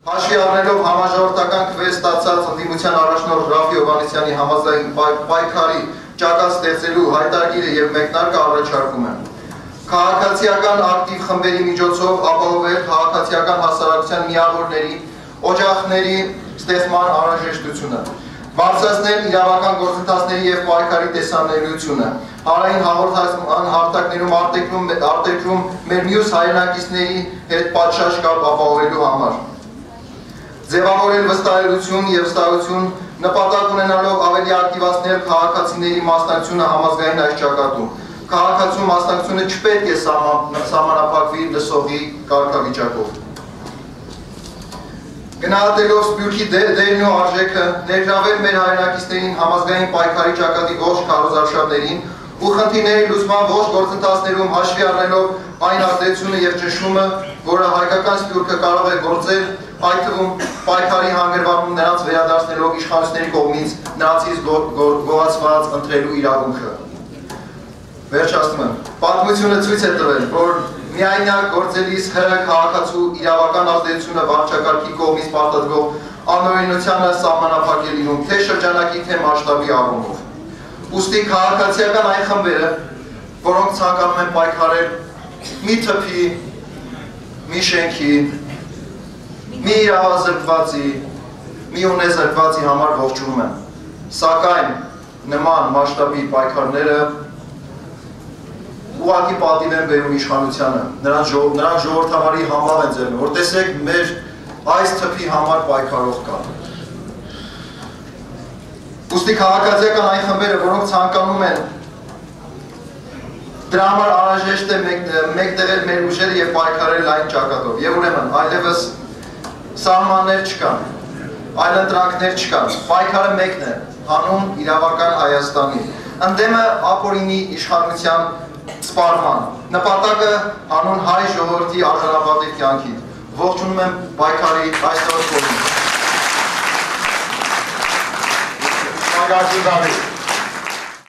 Հաշվի առնելով համաժողովրդական քվեի ստացած ընդդիմության առաջնորդ Ռաֆի Հովհաննիսյանի համազգային պայքարի ճակատ ստեղծելու հայտարարը եւ մեկնարկը առաջարկում եմ քաղաքացիական ակտիվ խմբերի միջոցով ապահովել քաղաքացիական հասարակության միավորների, օջախների ստեղծման անհրաժեշտությունը, բարձրացնել իրավական գործընթացների եւ պայքարի տեսանելիությունը, հանրային հաղորդման հարթակներում արտերկրում մեր մյուս հայրենակիցների հետ պատշաճ կապ ապահովելու համար, ձևավորել վստահելիություն եւ վստահություն, նպատակ ունենալով ավելի ակտիվացնել քաղաքացիների մասնակցությունը համազգային այս ճակատում։ Քաղաքացու մասնակցությունը չպետք է սահմանափակվի լսողի կարգավիճակով։ Գնահատելով Սփյուռքի դերն ու արժեքը, ներգրավել մեր հայրենակիցներին համազգային պայքարի ճակատի ողջ քարոզարշավներին ու խնդիրների լուծման ողջ գործընթացներում հաշվի առնելով այն ազդեցությունը եւ ճնշումը, որը հայկական Սփյուռքը կարող է գործել, այդ թվում պայքարի հանգրվանում նրանց վերադարձնելով իշխանությունների կողմից նրանցից գողացված ընտրելու իրավունքը։ Վերջացնում եմ, պատմությունը ցույց է տվել, որ միայնակ գործելիս ՀՀ քաղաքացու իրավական ազդեցությունը վարչակարգի կողմից պարտադրվող անօրինությանը սահմանափակ է լինում թե շրջանակի, թե մասշտաբի առումով։ Ուստի քաղաքացիական այն խմբերը, որոնք ցանկանում են պայքարել մի թփի, մի շենքի, մի իրավազրկվածի, մի ունեզրկվածի համար ողջունում են, սակայն նման մասշտաբի պայքարները ուղղակի պատիվ են բերում իշխանությանը, նրանց ժողովրդավարի համբավ են ձեռնում, որ տեսեք մեր այս թփի համար պայքարող կան։ Ուստի քաղաքացիական այն խմբերը, որոնք ցանկանում են դրա համար անհրաժեշտ է մեկտեղել մեր ուժերը եւ պայքարել այն ճակատով։ Եվ ուրեմն այլևս սահմաններ չկան, այլընտրանքներ չկան, պայքարը մեկն է, հանուն իրավական Հայաստանի, ընդդեմը ապօրինի իշխանության սպառման, նպատակը հանուն հայ ժողովրդի արժանապատիվ կյանքի, ողջունում եմ պայքարի այս տվյալ կողմից։